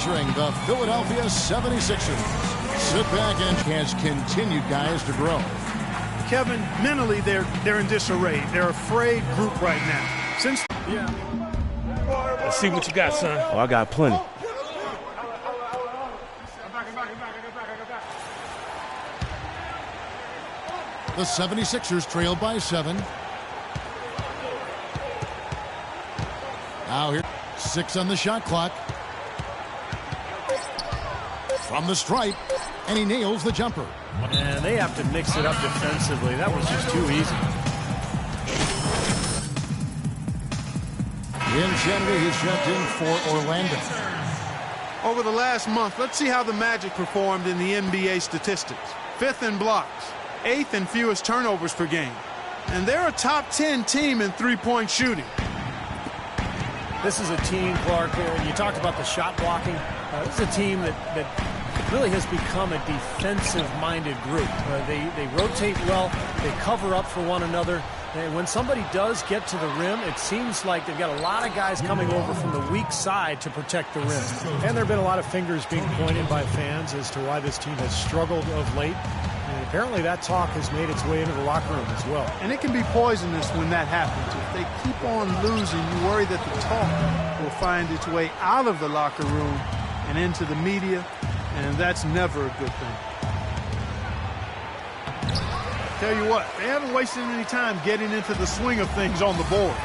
featuring the Philadelphia 76ers. Sit back and has continued, guys, to grow. Kevin, mentally they're in disarray. They're a frayed group right now. Let's see what you got, son. Oh, I got plenty. The 76ers trailed by 7. Now here, 6 on the shot clock. From the stripe, and he nails the jumper. And they have to mix it up defensively. That was just too easy. Kennedy has checked in for Orlando. Over the last month, let's see how the Magic performed in the NBA statistics. 5th in blocks, 8th in fewest turnovers per game. And they're a top 10 team in three-point shooting. This is a team, Clark, you talked about the shot blocking. This is a team that really has become a defensive-minded group. They rotate well, they cover up for one another. And when somebody does get to the rim, it seems like they've got a lot of guys coming over from the weak side to protect the rim. And there have been a lot of fingers being pointed by fans as to why this team has struggled of late. And apparently that talk has made its way into the locker room as well. And it can be poisonous when that happens. If they keep on losing, you worry that the talk will find its way out of the locker room and into the media, and that's never a good thing. Tell you what, they haven't wasted any time getting into the swing of things on the boards.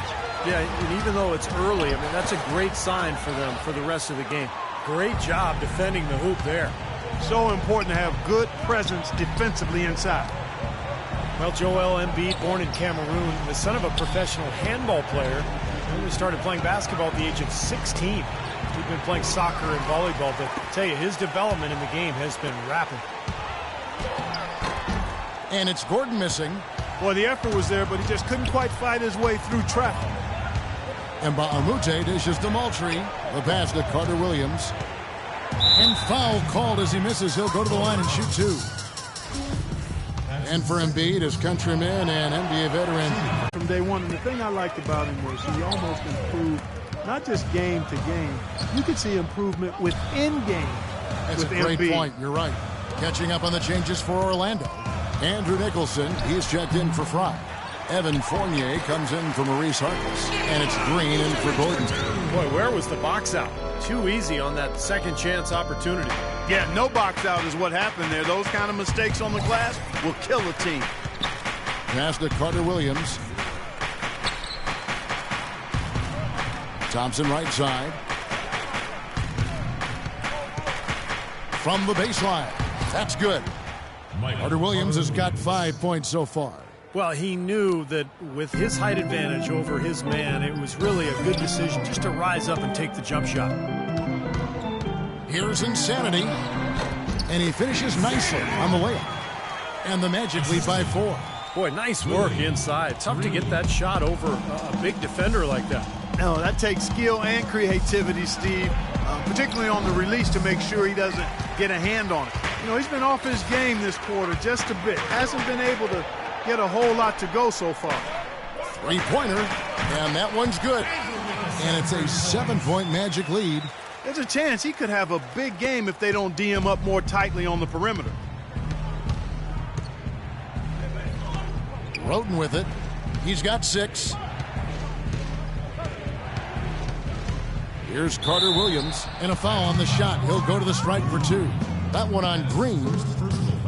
Yeah, and even though it's early, I mean, that's a great sign for them for the rest of the game. Great job defending the hoop there. So important to have good presence defensively inside. Well, Joel Embiid, born in Cameroon, the son of a professional handball player, who started playing basketball at the age of 16. He's been playing soccer and volleyball, but I tell you, his development in the game has been rapid. And it's Gordon missing. Boy, the effort was there, but he just couldn't quite fight his way through traffic. And Baamute dishes to Moultrie. The pass to Carter Williams. And foul called as he misses. He'll go to the line and shoot 2. And for Embiid, his countryman and NBA veteran. From day one, and the thing I liked about him was he almost improved, not just game to game. You could see improvement within game. That's a great point. You're right. Catching up on the changes for Orlando. Andrew Nicholson, he's checked in for Fry. Evan Fournier comes in for Maurice Harkless. And it's Green in for Gordon. Boy, where was the box out? Too easy on that second chance opportunity. Yeah, no box out is what happened there. Those kind of mistakes on the glass will kill a team. Pass to Carter Williams. Thompson right side. From the baseline. That's good. Carter Williams has got 5 points so far. Well, he knew that with his height advantage over his man, it was really a good decision just to rise up and take the jump shot. Here's Insanity. And he finishes nicely on the layup. And the Magic lead by 4. Boy, nice work inside. Tough to get that shot over a big defender like that. No, that takes skill and creativity, Steve, particularly on the release to make sure he doesn't get a hand on it. You know, he's been off his game this quarter just a bit. Hasn't been able to get a whole lot to go so far. 3-pointer, and that one's good. And it's a 7-point Magic lead. There's a chance he could have a big game if they don't D him up more tightly on the perimeter. Roten with it. He's got 6. Here's Carter Williams, and a foul on the shot. He'll go to the strike for 2. That one on Green.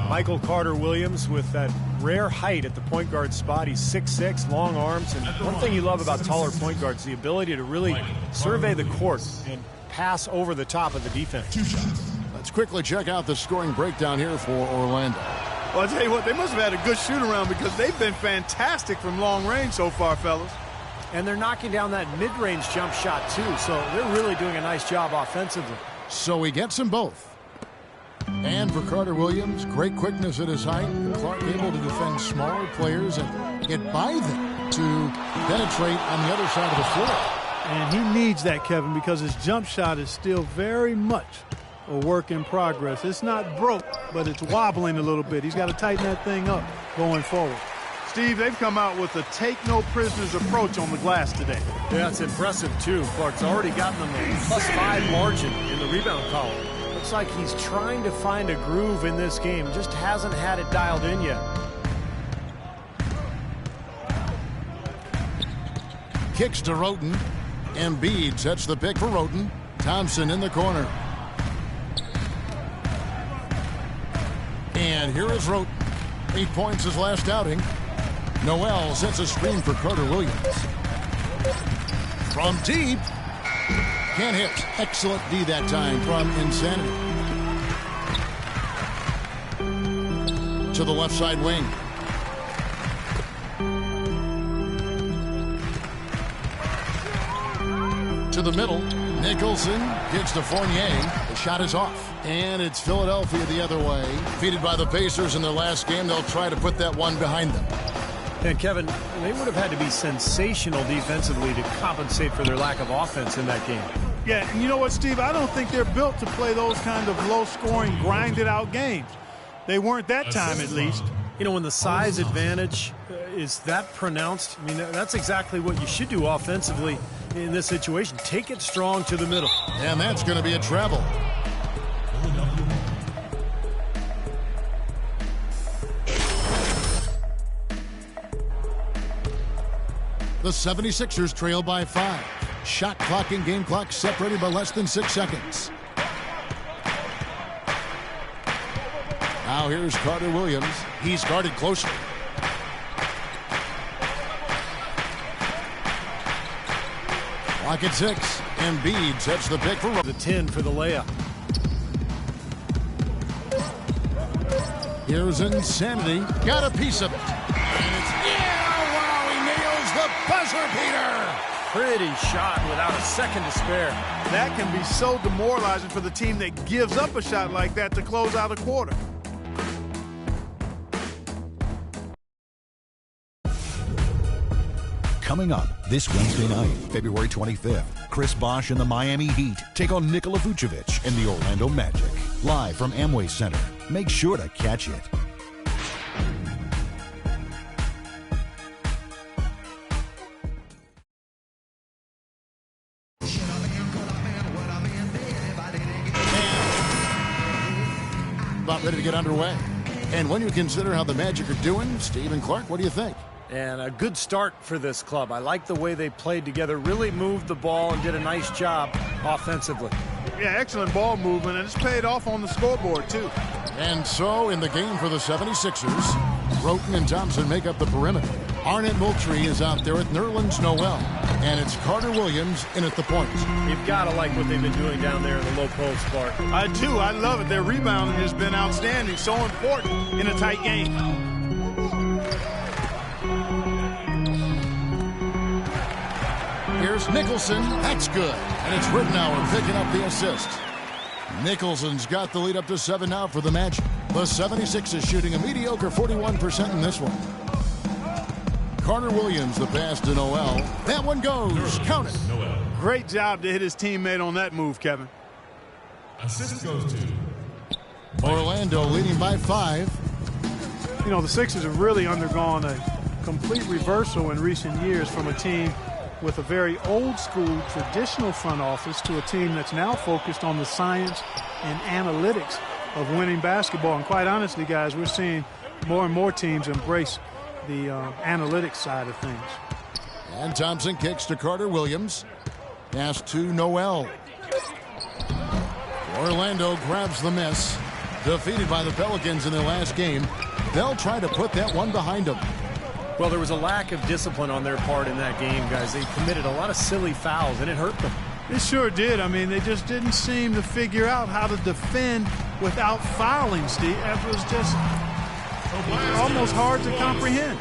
Michael Carter Williams with that rare height at the point guard spot. He's 6'6", long arms, and one thing you love about taller point guards, the ability to really survey the court and pass over the top of the defense. Let's quickly check out the scoring breakdown here for Orlando. Well, I'll tell you what, they must have had a good shoot-around because they've been fantastic from long range so far, fellas. And they're knocking down that mid-range jump shot, too, so they're really doing a nice job offensively. So he gets them both. And for Carter Williams, great quickness at his height. Clark able to defend smaller players and get by them to penetrate on the other side of the floor. And he needs that, Kevin, because his jump shot is still very much a work in progress. It's not broke, but it's wobbling a little bit. He's got to tighten that thing up going forward. Steve, they've come out with a take-no-prisoners approach on the glass today. Yeah, it's impressive, too. Clark's already gotten them a +5 margin in the rebound column. Looks like he's trying to find a groove in this game. Just hasn't had it dialed in yet. Kicks to Roten. Embiid sets the pick for Roten. Thompson in the corner. And here is Roten. 8 points his last outing. Noel sets a screen for Carter Williams. From deep. Can't hit. Excellent D that time from Insanity. To the left side wing. To the middle. Nicholson gets to Fournier. The shot is off. And it's Philadelphia the other way. Defeated by the Pacers in their last game. They'll try to put that one behind them. And Kevin, they would have had to be sensational defensively to compensate for their lack of offense in that game. Yeah, and you know what, Steve? I don't think they're built to play those kind of low-scoring, grinded-out games. They weren't that time, at least. You know, when the size advantage is that pronounced, I mean, that's exactly what you should do offensively in this situation. Take it strong to the middle. And that's going to be a travel. The 76ers trail by 5. Shot clock and game clock separated by less than 6 seconds. Now here's Carter Williams. He's guarded closely. Clock at 6. Embiid sets the pick for the 10 for the layup. Here's Insanity. Got a piece of it. And it's, wow, he nails the buzzer beater. Pretty shot without a second to spare. That can be so demoralizing for the team that gives up a shot like that to close out a quarter. Coming up this Wednesday night, February 25th, Chris Bosh and the Miami Heat take on Nikola Vucevic and the Orlando Magic. Live from Amway Center. Make sure to catch it. About ready to get underway. And when you consider how the Magic are doing, Steve and Clark, what do you think? And a good start for this club. I like the way they played together, really moved the ball and did a nice job offensively. Yeah, excellent ball movement, and it's paid off on the scoreboard, too. And so, in the game for the 76ers, Roten and Thompson make up the perimeter. Arnett Moultrie is out there with Nerlens Noel. And it's Carter Williams in at the point. You've got to like what they've been doing down there in the low post, Clark. I do. I love it. Their rebounding has been outstanding. So important in a tight game. Here's Nicholson. That's good. And it's Ridnour picking up the assist. Nicholson's got the lead up to 7 now for the Magic. The 76ers shooting a mediocre 41% in this one. Carter Williams, the pass to Noel. That one goes. Count it. Great job to hit his teammate on that move, Kevin. Assist goes to Orlando leading by 5. You know, the Sixers have really undergone a complete reversal in recent years from a team with a very old-school, traditional front office to a team that's now focused on the science and analytics of winning basketball. And quite honestly, guys, we're seeing more and more teams embrace the analytics side of things. And Thompson kicks to Carter Williams. Pass to Noel. Orlando grabs the miss. Defeated by the Pelicans in their last game. They'll try to put that one behind them. Well, there was a lack of discipline on their part in that game, guys. They committed a lot of silly fouls, and it hurt them. It sure did. I mean, they just didn't seem to figure out how to defend without fouling, Steve. That was just almost hard to comprehend.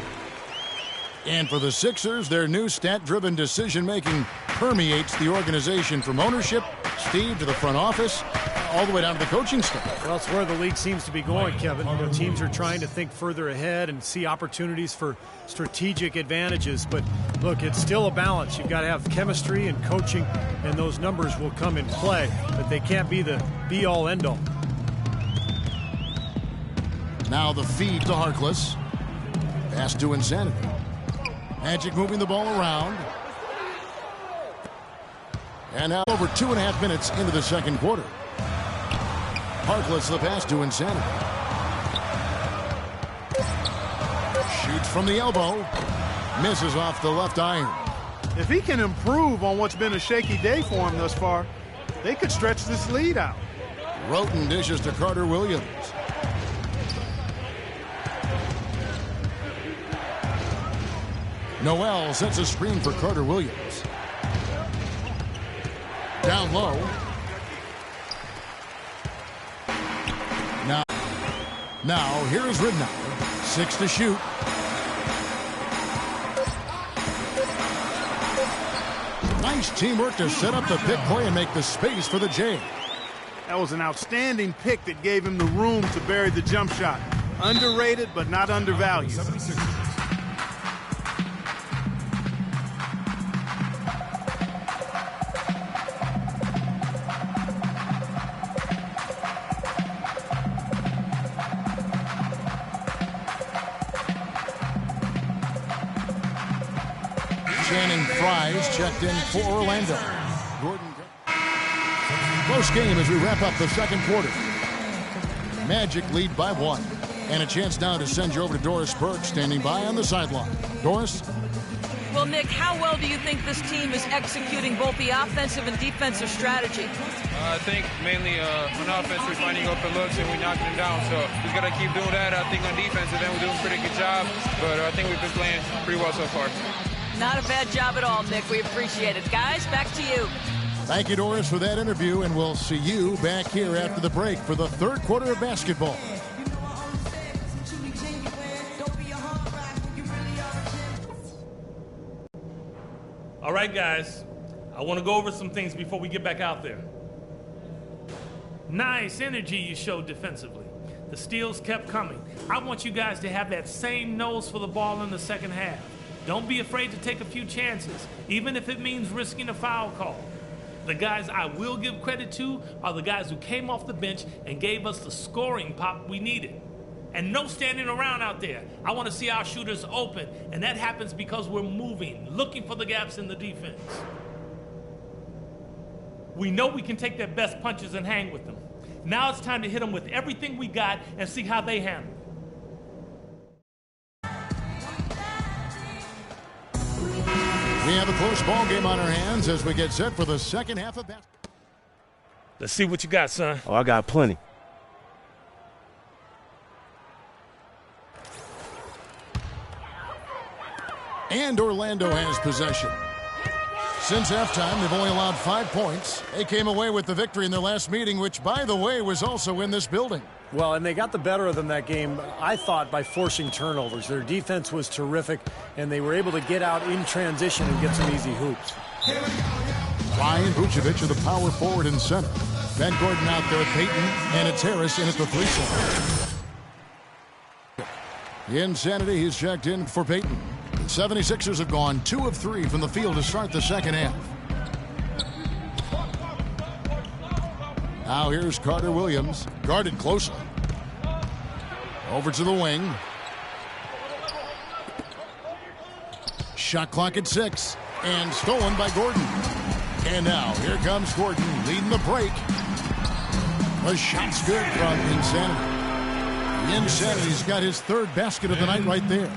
And for the Sixers, their new stat-driven decision-making permeates the organization from ownership, Steve, to the front office, all the way down to the coaching staff. Well, that's where the league seems to be going, Kevin. You know, teams are trying to think further ahead and see opportunities for strategic advantages. But, look, it's still a balance. You've got to have chemistry and coaching, and those numbers will come in play. But they can't be the be-all, end-all. Now the feed to Harkless. Pass to Insanity. Magic moving the ball around. And now over 2.5 minutes into the second quarter. Harkless the pass to Insanity. Shoots from the elbow. Misses off the left iron. If he can improve on what's been a shaky day for him thus far, they could stretch this lead out. Roten dishes to Carter Williams. Noel sets a screen for Carter Williams. Down low. Now here's Ridnour. 6 to shoot. Nice teamwork to set up the pick play and make the space for the Jay. That was an outstanding pick that gave him the room to bury the jump shot. Underrated, but not undervalued. 76. Channing Fries checked in for Orlando. Gordon. Close game as we wrap up the second quarter. Magic lead by 1. And a chance now to send you over to Doris Burke standing by on the sideline. Doris? Well, Nick, how well do you think this team is executing both the offensive and defensive strategy? I think mainly on offense we're finding open looks and we're knocking them down. So we got to keep doing that. I think on defense, and then we're doing a pretty good job. But I think we've been playing pretty well so far. Not a bad job at all, Nick. We appreciate it. Guys, back to you. Thank you, Doris, for that interview, and we'll see you back here after the break for the third quarter of basketball. All right, guys, I want to go over some things before we get back out there. Nice energy you showed defensively. The steals kept coming. I want you guys to have that same nose for the ball in the second half. Don't be afraid to take a few chances, even if it means risking a foul call. The guys I will give credit to are the guys who came off the bench and gave us the scoring pop we needed. And no standing around out there. I want to see our shooters open, and that happens because we're moving, looking for the gaps in the defense. We know we can take their best punches and hang with them. Now it's time to hit them with everything we got and see how they handle it. We have a close ball game on our hands as we get set for the second half of basketball. Let's see what you got, son. Oh, I got plenty. And Orlando has possession. Since halftime, they've only allowed 5 points. They came away with the victory in their last meeting, which, by the way, was also in this building. Well, and they got the better of them that game, I thought, by forcing turnovers. Their defense was terrific, and they were able to get out in transition and get some easy hoops. Ryan Vucevic are the power forward and center. Ben Gordon out there at Payton, and it's Harris in at the 3 slot. Insanity, he's checked in for Payton. The 76ers have gone 2 of 3 from the field to start the second half. Now here's Carter Williams, guarded closely. Over to the wing. Shot clock at 6, and stolen by Gordon. And now here comes Gordon leading the break. The shot's good from Insanity. Insanity's got his 3rd basket of the night right there.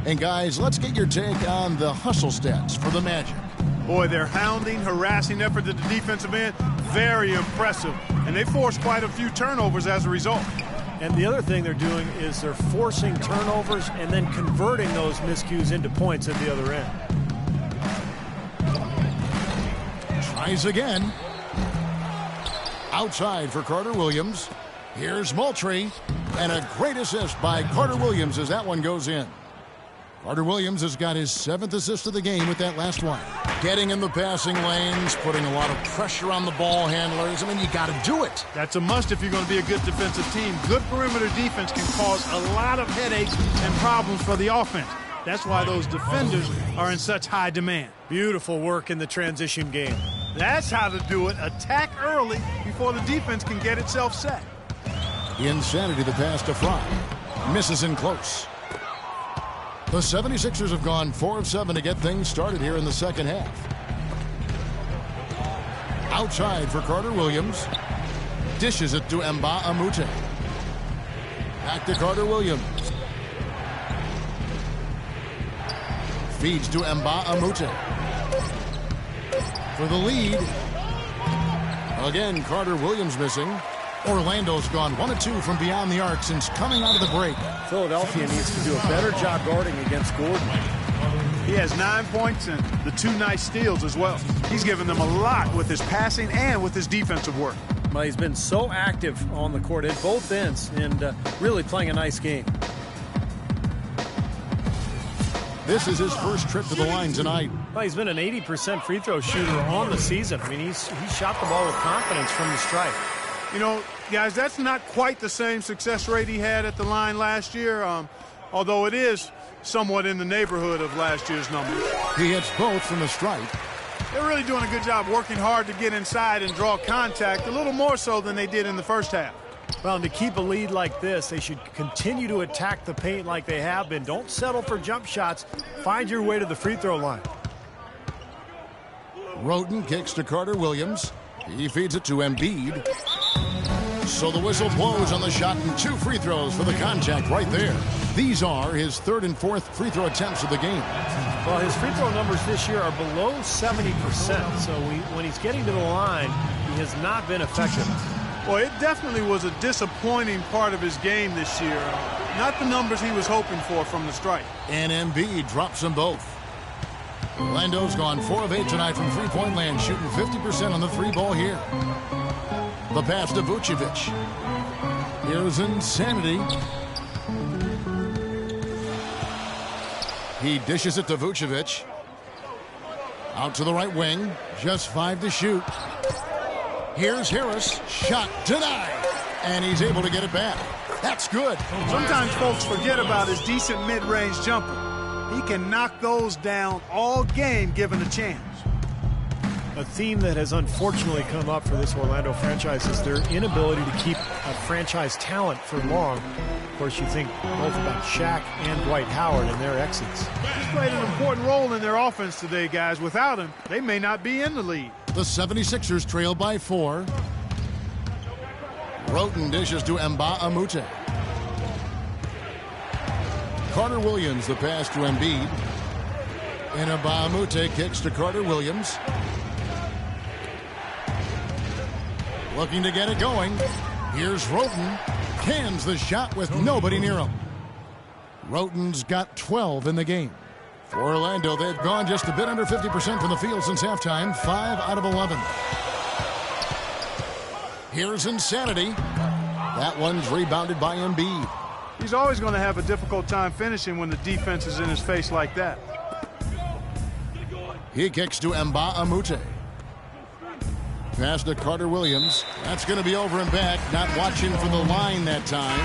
And guys, let's get your take on the hustle stats for the Magic. Boy, their hounding, harassing effort at the defensive end, very impressive. And they forced quite a few turnovers as a result. And the other thing they're doing is they're forcing turnovers and then converting those miscues into points at the other end. Tries again. Outside for Carter Williams. Here's Moultrie. And a great assist by Carter Williams as that one goes in. Carter Williams has got his 7th assist of the game with that last one. Getting in the passing lanes, putting a lot of pressure on the ball handlers. I mean, you got to do it. That's a must if you're going to be a good defensive team. Good perimeter defense can cause a lot of headaches and problems for the offense. That's why those defenders are in such high demand. Beautiful work in the transition game. That's how to do it. Attack early before the defense can get itself set. Insanity, the pass to Fry. Misses in close. The 76ers have gone 4 of 7 to get things started here in the second half. Outside for Carter Williams. Dishes it to Mbah a Moute. Back to Carter Williams. Feeds to Mbah a Moute. For the lead. Again, Carter Williams missing. Orlando's gone 1 of 2 from beyond the arc since coming out of the break. Philadelphia needs to do a better job guarding against Gordon. He has 9 points and the 2 nice steals as well. He's given them a lot with his passing and with his defensive work. Well, he's been so active on the court at both ends and really playing a nice game. This is his first trip to the line tonight. Well, he's been an 80% free throw shooter on the season. I mean, he shot the ball with confidence from the stripe. You know, guys, that's not quite the same success rate he had at the line last year, although it is somewhat in the neighborhood of last year's numbers. He hits both from the stripe. They're really doing a good job working hard to get inside and draw contact, a little more so than they did in the first half. Well, and to keep a lead like this, they should continue to attack the paint like they have been. Don't settle for jump shots. Find your way to the free throw line. Roten kicks to Carter Williams. He feeds it to Embiid. So the whistle blows on the shot and 2 free throws for the contact right there. These are his 3rd and 4th free throw attempts of the game. Well, his free throw numbers this year are below 70%. So when he's getting to the line, he has not been effective. Well, it definitely was a disappointing part of his game this year. Not the numbers he was hoping for from the stripe. And Embiid drops them both. Orlando's gone 4 of 8 tonight from three-point land, shooting 50% on the 3-ball here. The pass to Vucevic. Here's Insanity. He dishes it to Vucevic. Out to the right wing. Just 5 to shoot. Here's Harris. Shot denied. And he's able to get it back. That's good. Sometimes folks forget about his decent mid-range jumper. He can knock those down all game given a chance. A theme that has unfortunately come up for this Orlando franchise is their inability to keep a franchise talent for long. Of course, you think both about Shaq and Dwight Howard and their exits. He's played an important role in their offense today, guys. Without him, they may not be in the lead. The 76ers trail by 4. Roten dishes to Mbah a Moute. Carter Williams, the pass to Embiid. And Mbah a Moute kicks to Carter Williams. Looking to get it going. Here's Roten. Cans the shot with nobody near him. Roten's got 12 in the game. For Orlando, they've gone just a bit under 50% from the field since halftime. 5 out of 11. Here's Insanity. That one's rebounded by Embiid. He's always going to have a difficult time finishing when the defense is in his face like that. He kicks to Mbah a Moute. Pass to Carter Williams. That's going to be over and back. Not watching for the line that time.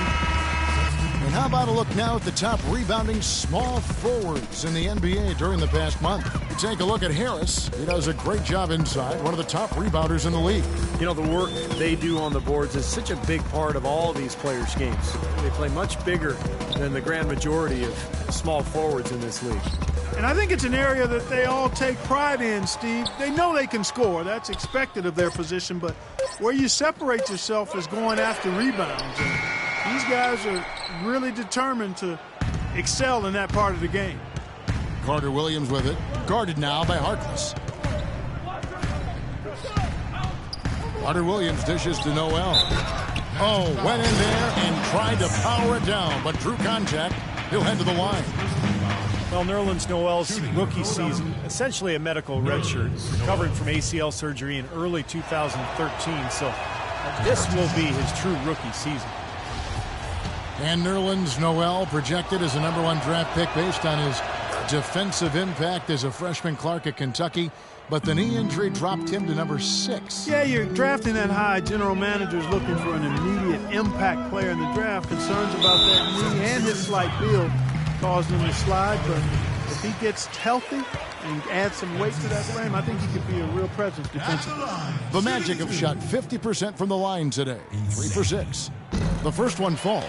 And how about a look now at the top rebounding small forwards in the NBA during the past month? You take a look at Harris. He does a great job inside. One of the top rebounders in the league. You know, the work they do on the boards is such a big part of all these players' games. They play much bigger than the grand majority of small forwards in this league. And I think it's an area that they all take pride in, Steve. They know they can score. That's expected of their position. But where you separate yourself is going after rebounds. And these guys are really determined to excel in that part of the game. Carter Williams with it. Guarded now by Harkless. Carter Williams dishes to Noel. Oh, went in there and tried to power it down, but drew contact. He'll head to the line. Well, Nerlens Noel's rookie season, essentially a medical redshirt, recovering from ACL surgery in early 2013. So this will be his true rookie season. And Nerlens Noel projected as a #1 draft pick based on his defensive impact as a freshman Clark at Kentucky. But the knee injury dropped him to #6. Yeah, you're drafting that high. General manager's looking for an immediate impact player in the draft. Concerns about that knee and his slight build caused him to slide. But if he gets healthy and adds some weight to that frame, I think he could be a real presence defensively. The Magic have shot 50% from the line today. 3 for 6. The first one falls.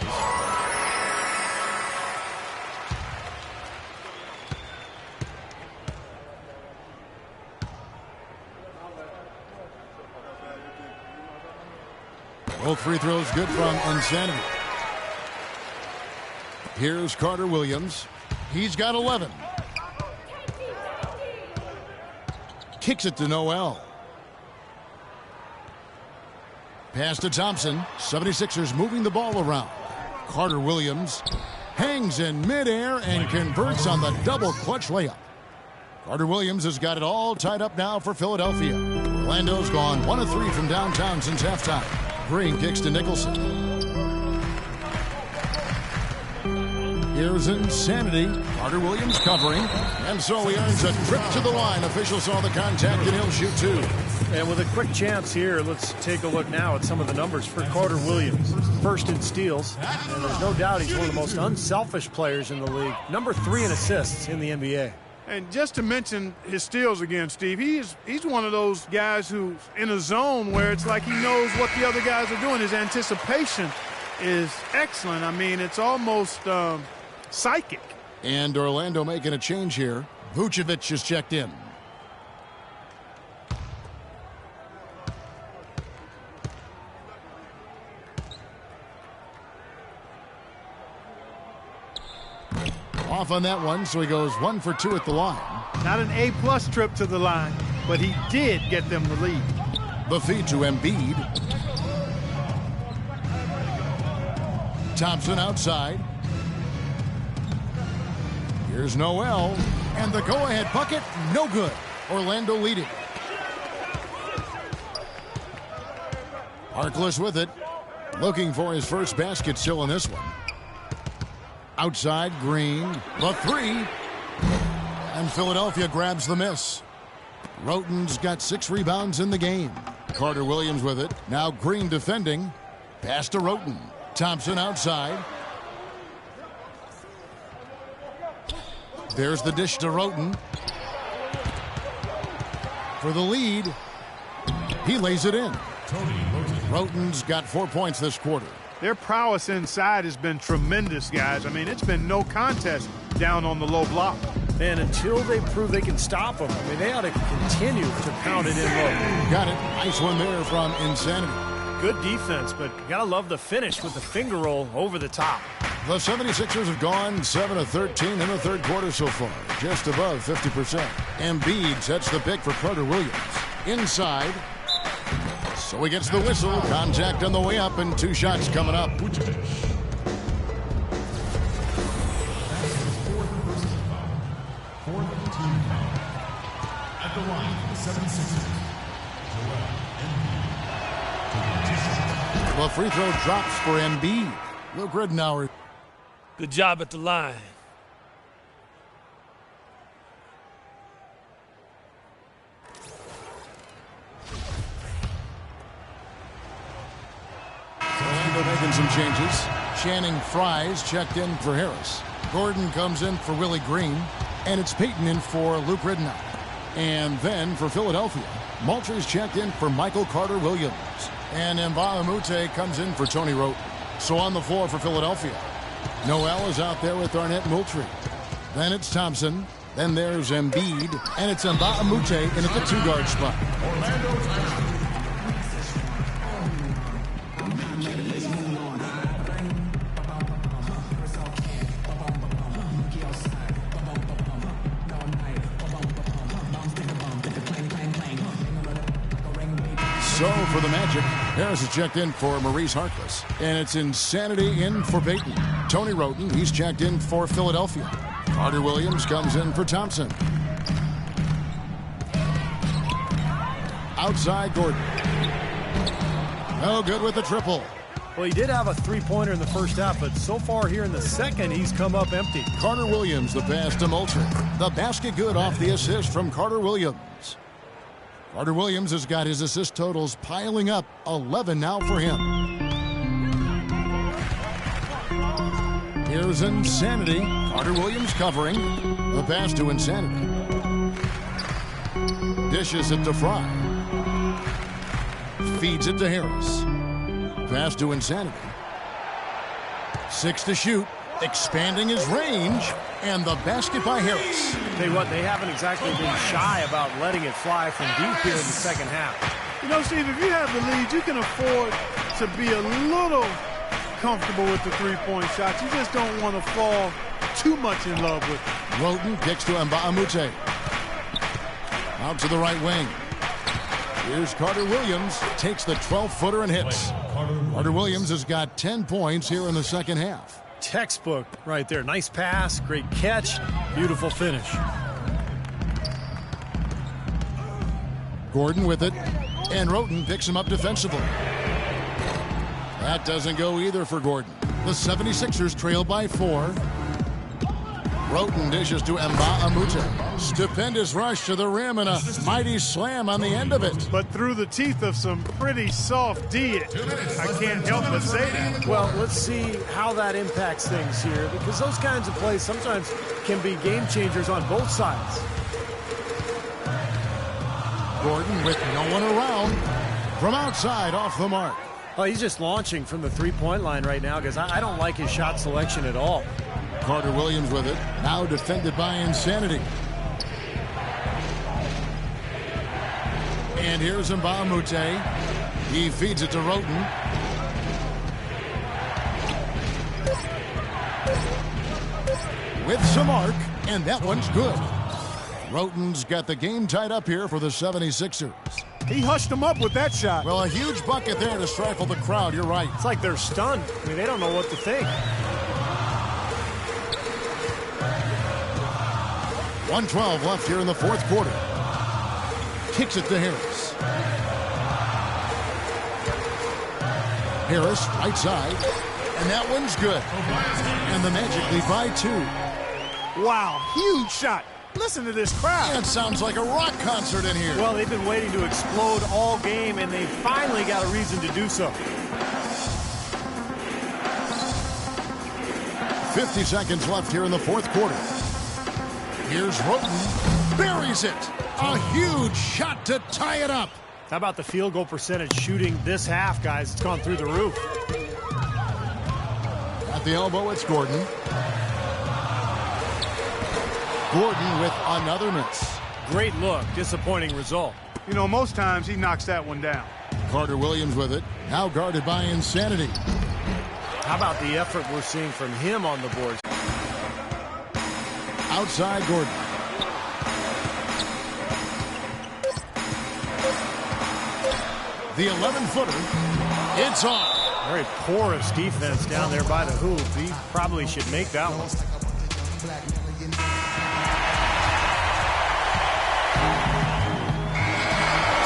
Both free throws good from Insanity. Here's Carter Williams. He's got 11. Kicks it to Noel. Pass to Thompson. 76ers moving the ball around. Carter Williams hangs in midair and converts on the double clutch layup. Carter Williams has got it all tied up now for Philadelphia. Orlando's gone 1 of 3 from downtown since halftime. Green kicks to Nicholson. Here's Insanity. Carter Williams covering. And so he earns a trip to the line. Officials saw the contact and he'll shoot 2. And with a quick chance here, let's take a look now at some of the numbers for Carter Williams. First in steals, and there's no doubt he's one of the most unselfish players in the league. Number 3 in assists in the NBA. And just to mention his steals again, Steve, he's one of those guys who's in a zone where it's like he knows what the other guys are doing. His anticipation is excellent. I mean, it's almost psychic. And Orlando making a change here. Vucevic is checked in. Off on that one, so he goes 1 for 2 at the line. Not an A+ trip to the line, but he did get them the lead. The feed to Embiid. Thompson outside. Here's Noel. And the go-ahead bucket, no good. Orlando leading. Harkless with it. Looking for his first basket still in this one. Outside, Green. The 3. And Philadelphia grabs the miss. Roten's got 6 rebounds in the game. Carter Williams with it. Now Green defending. Pass to Roten. Thompson outside. There's the dish to Roten. For the lead. He lays it in. Roten's got 4 points this quarter. Their prowess inside has been tremendous, guys. I mean, it's been no contest down on the low block. And until they prove they can stop them, I mean, they ought to continue to pound it in low. Got it. Nice one there from Insanity. Good defense, but you got to love the finish with the finger roll over the top. The 76ers have gone 7 of 13 in the third quarter so far, just above 50%. Embiid sets the pick for Carter Williams. Inside. So he gets the whistle. Contact on the way up and 2 shots coming up. At the line for the 76ers, The free throw drops for Embiid. Luke Ridenour. Good job at the line. Orlando making some changes. Channing Frye's checked in for Harris. Gordon comes in for Willie Green. And it's Payton in for Luke Ridenour. And then for Philadelphia, Moultrie's checked in for Michael Carter Williams. And Mbah a Moute comes in for Tony Roten. So on the floor for Philadelphia, Noel is out there with Arnett Moultrie. Then it's Thompson. Then there's Embiid. And it's Mbah a Moute in at the 2-guard spot. So for the Magic, Harris is checked in for Maurice Harkless. And it's Insanity in for Payton. Tony Roten, he's checked in for Philadelphia. Carter Williams comes in for Thompson. Outside Gordon. No good with the triple. Well, he did have a 3-pointer in the first half, but so far here in the second, he's come up empty. Carter Williams, the pass to Moultrie. The basket good off the assist from Carter Williams. Carter Williams has got his assist totals piling up, 11 now for him. Here's Insanity. Carter Williams covering. The pass to Insanity. Dishes it to Fry. Feeds it to Harris. Pass to Insanity. 6 to shoot. Expanding his range. And the basket by Harris. Tell you what, they haven't exactly been shy about letting it fly from deep here in the second half. You know, Steve, if you have the lead, you can afford to be a little comfortable with the three-point shots. You just don't want to fall too much in love with it. Roten kicks to Mbamute. Out to the right wing. Here's Carter Williams. Takes the 12-footer and hits. Carter Williams has got 10 points here in the second half. Textbook right there. Nice pass, great catch, beautiful finish. Gordon with it, and Roten picks him up defensively. That doesn't go either for Gordon. The 76ers trail by 4. Roten dishes to Mbamute. Stupendous rush to the rim and a mighty slam on the end of it. But through the teeth of some pretty soft D, I can't help but say that. Well, let's see how that impacts things here, because those kinds of plays sometimes can be game changers on both sides. Gordon with no one around from outside off the mark. Well, he's just launching from the three-point line right now because I don't like his shot selection at all. Carter Williams with it. Now defended by Insanity. And here's Mbamute. He feeds it to Roten. With some arc, and that one's good. Roten's got the game tied up here for the 76ers. He hushed him up with that shot. Well, a huge bucket there to stifle the crowd. You're right. It's like they're stunned. I mean, they don't know what to think. 1:12 left here in the fourth quarter. Kicks it to Harris. Harris, right side. And that one's good. And the Magic lead by 2. Wow, huge shot. Listen to this crowd. It sounds like a rock concert in here. Well, they've been waiting to explode all game, and they finally got a reason to do so. 50 seconds left here in the fourth quarter. Here's Roten. Buries it. A huge shot to tie it up. How about the field goal percentage shooting this half, guys? It's gone through the roof. At the elbow, it's Gordon. Gordon with another miss. Great look. Disappointing result. You know, most times he knocks that one down. Carter Williams with it. Now guarded by Insanity. How about the effort we're seeing from him on the boards? Outside Gordon. The 11-footer. It's on. Very porous defense down there by the hoop. He probably should make that one.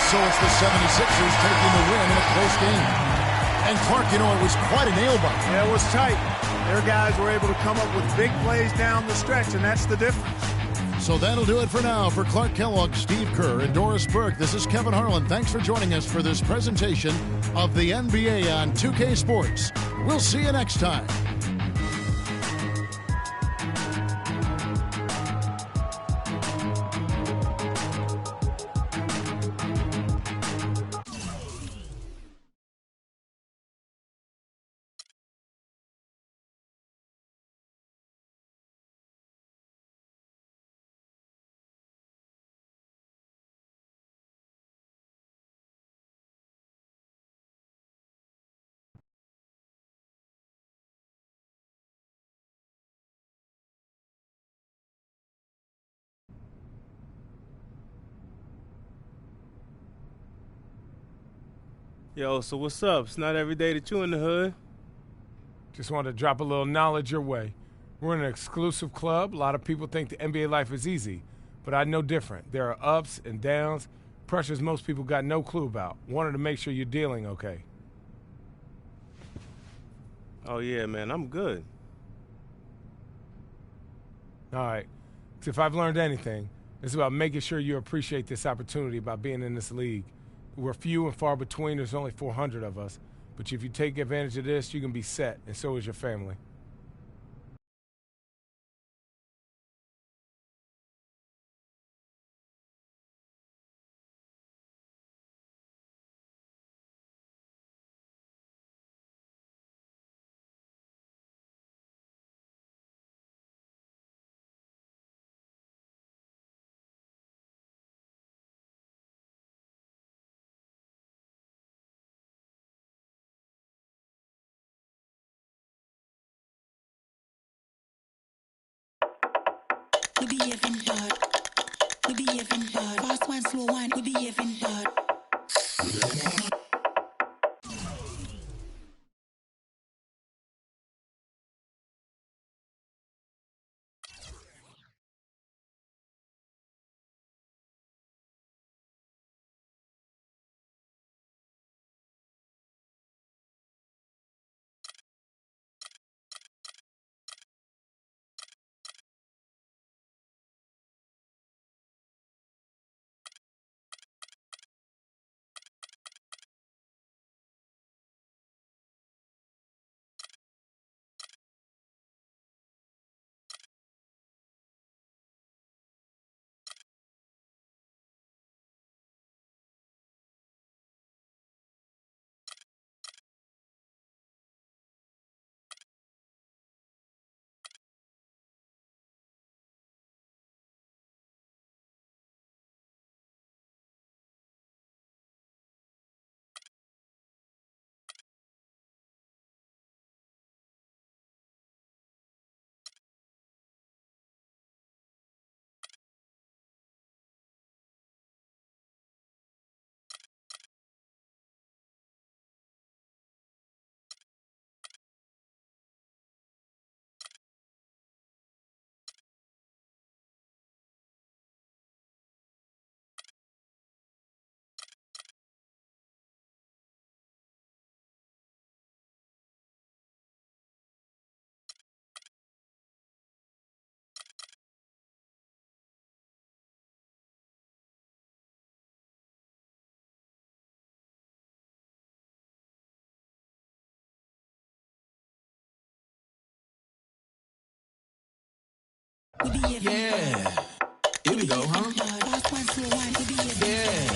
So it's the 76ers taking the win in a close game. And Clark, you know, it was quite a nail-biter. Yeah, it was tight. Their guys were able to come up with big plays down the stretch, and that's the difference. So that'll do it for now. For Clark Kellogg, Steve Kerr, and Doris Burke, this is Kevin Harlan. Thanks for joining us for this presentation of the NBA on 2K Sports. We'll see you next time. Yo, so what's up? It's not every day that you in the hood. Just wanted to drop a little knowledge your way. We're in an exclusive club. A lot of people think the NBA life is easy, but I know different. There are ups and downs, pressures most people got no clue about. Wanted to make sure you're dealing okay. Oh, yeah, man, I'm good. All right. So if I've learned anything, it's about making sure you appreciate this opportunity by being in this league. We're few and far between. There's only 400 of us. But if you take advantage of this, you can be set, and so is your family. we behaving bad. We behaving bad. Fast one, slow one, we behaving bad. Yeah, here we go, huh? Yeah.